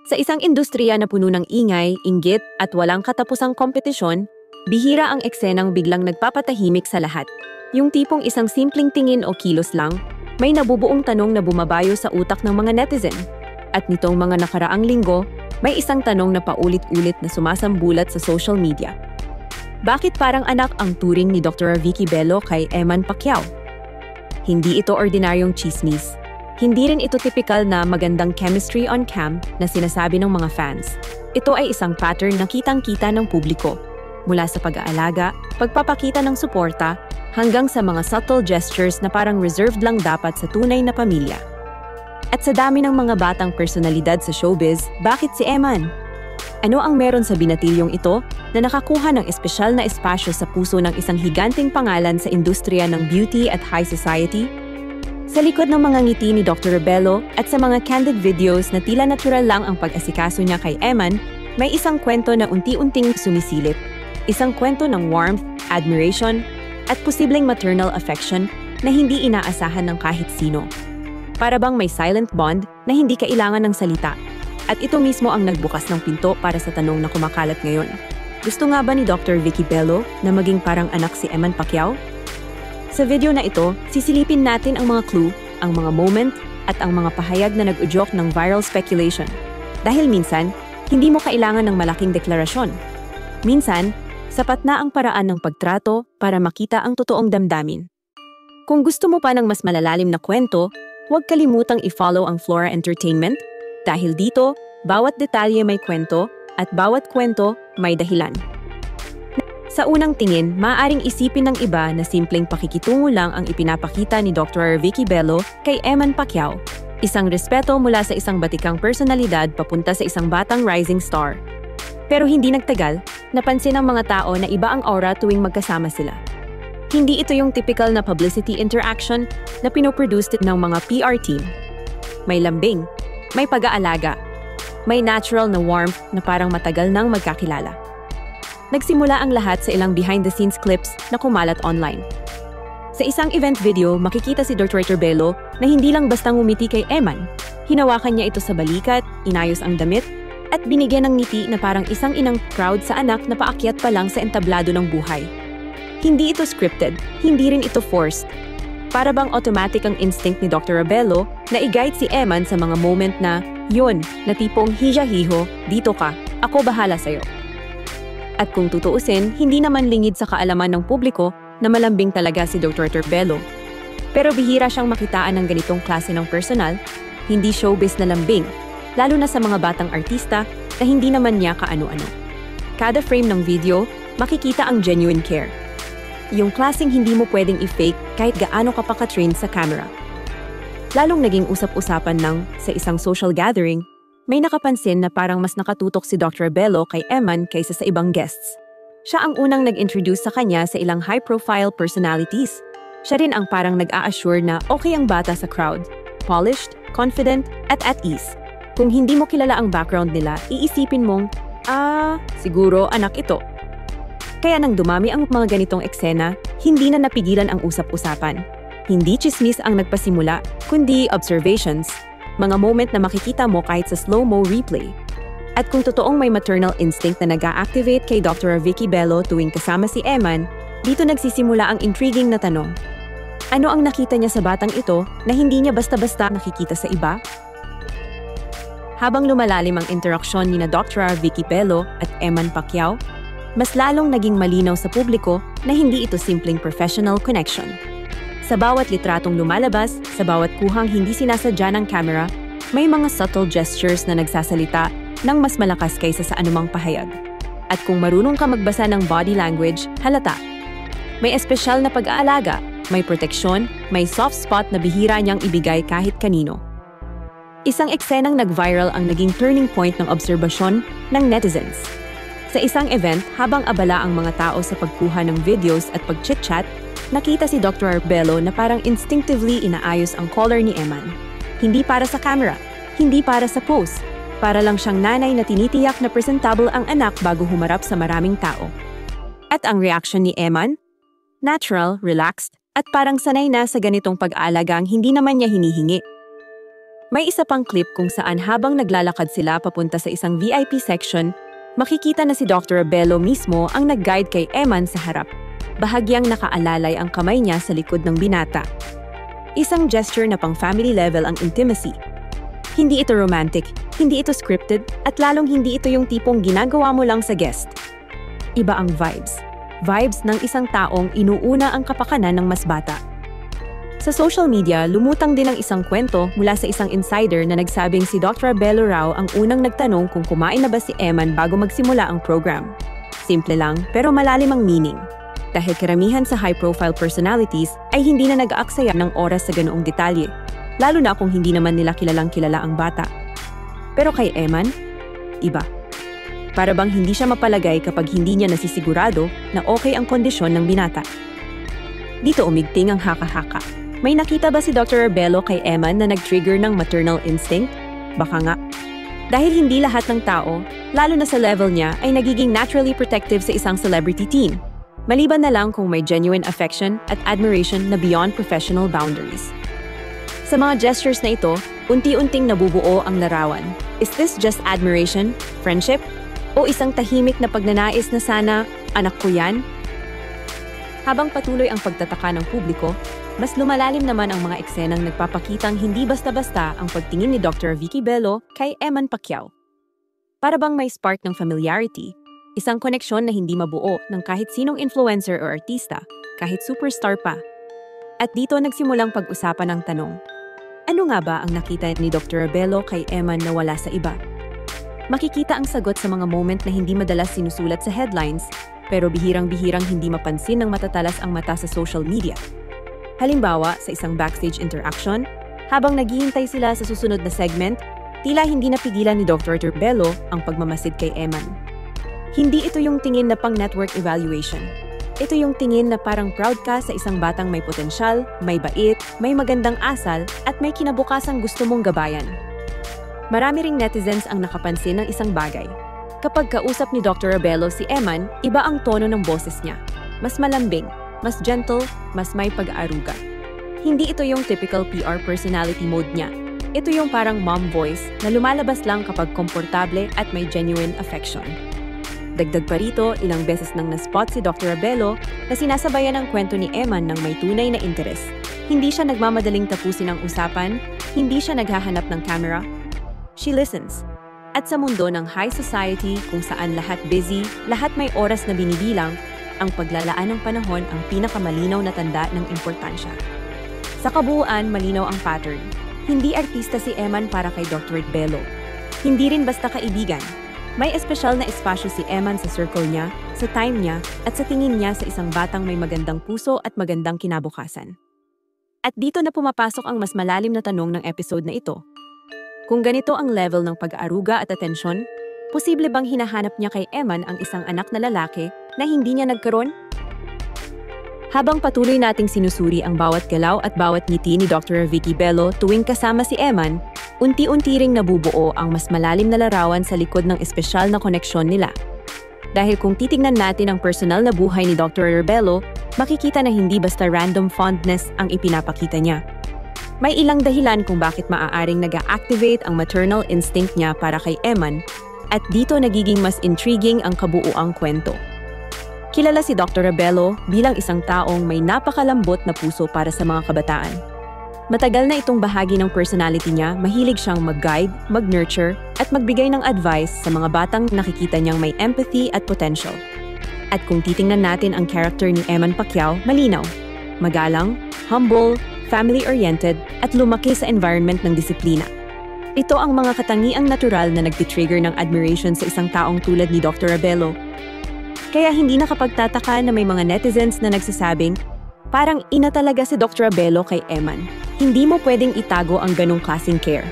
Sa isang industriya na puno ng ingay, inggit at walang katapusang kompetisyon, bihira ang eksenang biglang nagpapatahimik sa lahat. Yung tipong isang simpleng tingin o kilos lang, may nabubuong tanong na bumabayo sa utak ng mga netizen. At nitong mga nakaraang linggo, may isang tanong na paulit-ulit na sumasambulat sa social media. Bakit parang anak ang turing ni Dr. Vicky Bello kay Eman Pacquiao? Hindi ito ordinaryong chismis. Hindi rin ito typical na magandang chemistry on cam na sinasabi ng mga fans. Ito ay isang pattern na kitang-kita ng publiko. Mula sa pag-aalaga, pagpapakita ng suporta, hanggang sa mga subtle gestures na parang reserved lang dapat sa tunay na pamilya. At sa dami ng mga batang personalidad sa showbiz, bakit si Eman? Ano ang meron sa binatilyong ito na nakakuha ng espesyal na espasyo sa puso ng isang higanting pangalan sa industriya ng beauty at high society? Sa likod ng mga ngiti ni Dr. Bello at sa mga candid videos na tila natural lang ang pag-asikaso niya kay Eman, may isang kwento na unti-unting sumisilip. Isang kwento ng warmth, admiration, at posibleng maternal affection na hindi inaasahan ng kahit sino. Para bang may silent bond na hindi kailangan ng salita. At ito mismo ang nagbukas ng pinto para sa tanong na kumakalat ngayon. Gusto nga ba ni Dr. Vicky Bello na maging parang anak si Eman Pacquiao? Sa video na ito, sisilipin natin ang mga clue, ang mga moment, at ang mga pahayag na nag-udyok ng viral speculation. Dahil minsan, hindi mo kailangan ng malaking deklarasyon. Minsan, sapat na ang paraan ng pagtrato para makita ang totoong damdamin. Kung gusto mo pa ng mas malalalim na kwento, huwag kalimutang i-follow ang Flora Entertainment dahil dito, bawat detalye may kwento at bawat kwento may dahilan. Sa unang tingin, maaaring isipin ng iba na simpleng pakikitungo lang ang ipinapakita ni Dr. Vicky Bello kay Eman Pacquiao. Isang respeto mula sa isang batikang personalidad papunta sa isang batang rising star. Pero hindi nagtagal, napansin ng mga tao na iba ang aura tuwing magkasama sila. Hindi ito yung typical na publicity interaction na pinoproduce ng mga PR team. May lambing, may pag-aalaga, may natural na warmth na parang matagal nang magkakilala. Nagsimula ang lahat sa ilang behind-the-scenes clips na kumalat online. Sa isang event video, makikita si Dr. Bello na hindi lang basta ngumiti kay Eman. Hinawakan niya ito sa balikat, inayos ang damit, at binigyan ng ngiti na parang isang inang proud sa anak na paakyat pa lang sa entablado ng buhay. Hindi ito scripted, hindi rin ito forced. Para bang automatic ang instinct ni Dr. Bello na i-guide si Eman sa mga moment na, yun, na tipong hiya-hiho, dito ka, ako bahala sa'yo. At kung tutuusin, hindi naman lingid sa kaalaman ng publiko na malambing talaga si Dr. Bello. Pero bihira siyang makitaan ng ganitong klase ng personal, hindi showbiz na lambing, lalo na sa mga batang artista na hindi naman niya kaano-ano. Kada frame ng video, makikita ang genuine care. Yung klaseng hindi mo pwedeng i-fake kahit gaano ka pa ka-train sa camera. Lalong naging usap-usapan ng sa isang social gathering, may nakapansin na parang mas nakatutok si Dr. Bello kay Eman kaysa sa ibang guests. Siya ang unang nag-introduce sa kanya sa ilang high-profile personalities. Siya rin ang parang nag-a-assure na okay ang bata sa crowd, polished, confident, at ease. Kung hindi mo kilala ang background nila, iisipin mong, siguro anak ito. Kaya nang dumami ang mga ganitong eksena, hindi na napigilan ang usap-usapan. Hindi chismis ang nagpasimula, kundi observations. Mga moment na makikita mo kahit sa slow-mo replay. At kung totoong may maternal instinct na nag-a-activate kay Dr. Vicky Bello tuwing kasama si Eman, dito nagsisimula ang intriguing na tanong. Ano ang nakita niya sa batang ito na hindi niya basta-basta nakikita sa iba? Habang lumalalim ang interaksyon ni na Dr. Vicky Bello at Eman Pacquiao, mas lalong naging malinaw sa publiko na hindi ito simpleng professional connection. Sa bawat litratong lumalabas, sa bawat kuhang hindi sinasadya ng camera, may mga subtle gestures na nagsasalita ng mas malakas kaysa sa anumang pahayag. At kung marunong ka magbasa ng body language, halata. May espesyal na pag-aalaga, may proteksyon, may soft spot na bihira niyang ibigay kahit kanino. Isang eksenang nag-viral ang naging turning point ng obserbasyon ng netizens. Sa isang event, habang abala ang mga tao sa pagkuha ng videos at pag-chit-chat, nakita si Dr. Bello na parang instinctively inaayos ang collar ni Eman. Hindi para sa camera, hindi para sa pose, para lang siyang nanay na tinitiyak na presentable ang anak bago humarap sa maraming tao. At ang reaction ni Eman? Natural, relaxed, at parang sanay na sa ganitong pag-aalagang hindi naman niya hinihingi. May isa pang clip kung saan habang naglalakad sila papunta sa isang VIP section, makikita na si Dr. Abelo mismo ang nag-guide kay Eman sa harap. Bahagyang nakaalalay ang kamay niya sa likod ng binata. Isang gesture na pang family level ang intimacy. Hindi ito romantic, hindi ito scripted, at lalong hindi ito yung tipong ginagawa mo lang sa guest. Iba ang vibes. Vibes ng isang taong inuuna ang kapakanan ng mas bata. Sa social media, lumutang din ang isang kwento mula sa isang insider na nagsabing si Dr. Abelo raw ang unang nagtanong kung kumain na ba si Eman bago magsimula ang program. Simple lang, pero malalim ang meaning. Dahil karamihan sa high-profile personalities ay hindi na nag-aaksaya ng oras sa ganoong detalye, lalo na kung hindi naman nila kilalang-kilala ang bata. Pero kay Eman, iba. Para bang hindi siya mapalagay kapag hindi niya nasisigurado na okay ang kondisyon ng binata. Dito umigting ang haka-haka. May nakita ba si Dr. Abelo kay Eman na nag-trigger ng maternal instinct? Baka nga. Dahil hindi lahat ng tao, lalo na sa level niya, ay nagiging naturally protective sa isang celebrity teen. Maliban na lang kung may genuine affection at admiration na beyond professional boundaries. Sa mga gestures na ito, unti-unting nabubuo ang larawan. Is this just admiration, friendship, o isang tahimik na pagnanais na sana, anak ko yan? Habang patuloy ang pagtataka ng publiko, mas lumalalim naman ang mga eksenang nagpapakitang hindi basta-basta ang pagtingin ni Dr. Vicky Bello kay Eman Pacquiao. Para bang may spark ng familiarity, isang koneksyon na hindi mabuo ng kahit sinong influencer o artista, kahit superstar pa. At dito nagsimulang pag-usapan ang tanong, ano nga ba ang nakita ni Dr. Abelo kay Eman na wala sa iba? Makikita ang sagot sa mga moment na hindi madalas sinusulat sa headlines, pero bihirang-bihirang hindi mapansin ng matatalas ang mata sa social media. Halimbawa, sa isang backstage interaction, habang naghihintay sila sa susunod na segment, tila hindi napigilan ni Dr. Abelo ang pagmamasid kay Eman. Hindi ito yung tingin na pang-network evaluation. Ito yung tingin na parang proud ka sa isang batang may potensyal, may bait, may magandang asal, at may kinabukasang gusto mong gabayan. Marami ring netizens ang nakapansin ng isang bagay. Kapag kausap ni Dr. Abelo si Eman, iba ang tono ng boses niya. Mas malambing, mas gentle, mas may pag-aaruga. Hindi ito yung typical PR personality mode niya. Ito yung parang mom voice na lumalabas lang kapag komportable at may genuine affection. Dagdag pa rito, ilang beses nang na-spot si Dr. Abelo na sinasabayan ang kwento ni Eman ng may tunay na interes. Hindi siya nagmamadaling tapusin ang usapan, hindi siya naghahanap ng camera. She listens. At sa mundo ng high society kung saan lahat busy, lahat may oras na binibilang, ang paglalaan ng panahon ang pinakamalinaw na tanda ng importansya. Sa kabuuan, malinaw ang pattern. Hindi artista si Eman para kay Dr. Abelo. Hindi rin basta kaibigan. May espesyal na espasyo si Eman sa circle niya, sa time niya, at sa tingin niya sa isang batang may magandang puso at magandang kinabukasan. At dito na pumapasok ang mas malalim na tanong ng episode na ito. Kung ganito ang level ng pag-aaruga at atensyon, posible bang hinahanap niya kay Eman ang isang anak na lalaki na hindi niya nagkaroon? Habang patuloy nating sinusuri ang bawat galaw at bawat ngiti ni Dr. Vicky Bello tuwing kasama si Eman, unti-unti ring nabubuo ang mas malalim na larawan sa likod ng espesyal na koneksyon nila. Dahil kung titignan natin ang personal na buhay ni Dr. Bello, makikita na hindi basta random fondness ang ipinapakita niya. May ilang dahilan kung bakit maaaring nag-activate ang maternal instinct niya para kay Eman, at dito nagiging mas intriguing ang kabuuang kwento. Kilala si Dr. Abelo bilang isang taong may napakalambot na puso para sa mga kabataan. Matagal na itong bahagi ng personality niya, mahilig siyang mag-guide, mag-nurture, at magbigay ng advice sa mga batang nakikita niyang may empathy at potential. At kung titingnan natin ang character ni Eman Pacquiao, malinaw. Magalang, humble, family-oriented, at lumaki sa environment ng disiplina. Ito ang mga katangiang natural na nagtitrigger ng admiration sa isang taong tulad ni Dr. Abelo. Kaya hindi nakapagtataka na may mga netizens na nagsasabing, parang ina talaga si Dr. Abelo kay Eman. Hindi mo pwedeng itago ang ganong klaseng care.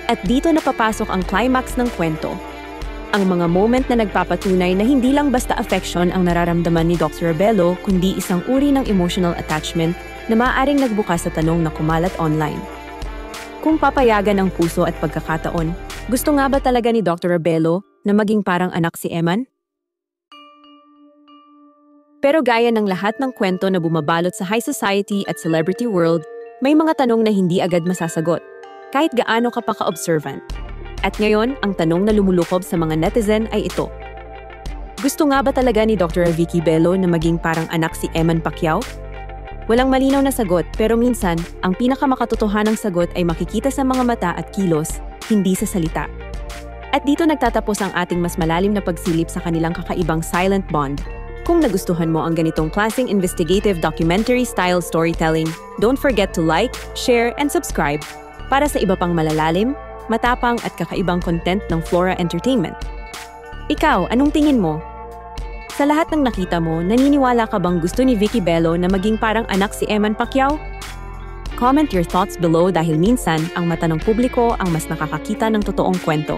At dito napapasok ang climax ng kwento. Ang mga moment na nagpapatunay na hindi lang basta affection ang nararamdaman ni Dr. Abelo, kundi isang uri ng emotional attachment na maaaring nagbukas sa tanong na kumalat online. Kung papayagan ang puso at pagkakataon, gusto nga ba talaga ni Dr. Abelo na maging parang anak si Eman? Pero gaya ng lahat ng kwento na bumabalot sa high society at celebrity world, may mga tanong na hindi agad masasagot. kahit gaano ka pa ka-observant. At ngayon, ang tanong na lumulukob sa mga netizen ay ito. Gusto nga ba talaga ni Dr. Vicky Bello na maging parang anak si Eman Pacquiao? Walang malinaw na sagot, pero minsan, ang pinakamakatotohanang sagot ay makikita sa mga mata at kilos, hindi sa salita. At dito nagtatapos ang ating mas malalim na pagsilip sa kanilang kakaibang silent bond. Kung nagustuhan mo ang ganitong klaseng investigative documentary-style storytelling, don't forget to like, share, and subscribe para sa iba pang malalalim, matapang at kakaibang content ng Flora Entertainment. Ikaw, anong tingin mo? Sa lahat ng nakita mo, naniniwala ka bang gusto ni Vicky Bello na maging parang anak si Eman Pacquiao? Comment your thoughts below dahil minsan, ang mata ng publiko ang mas nakakakita ng totoong kwento.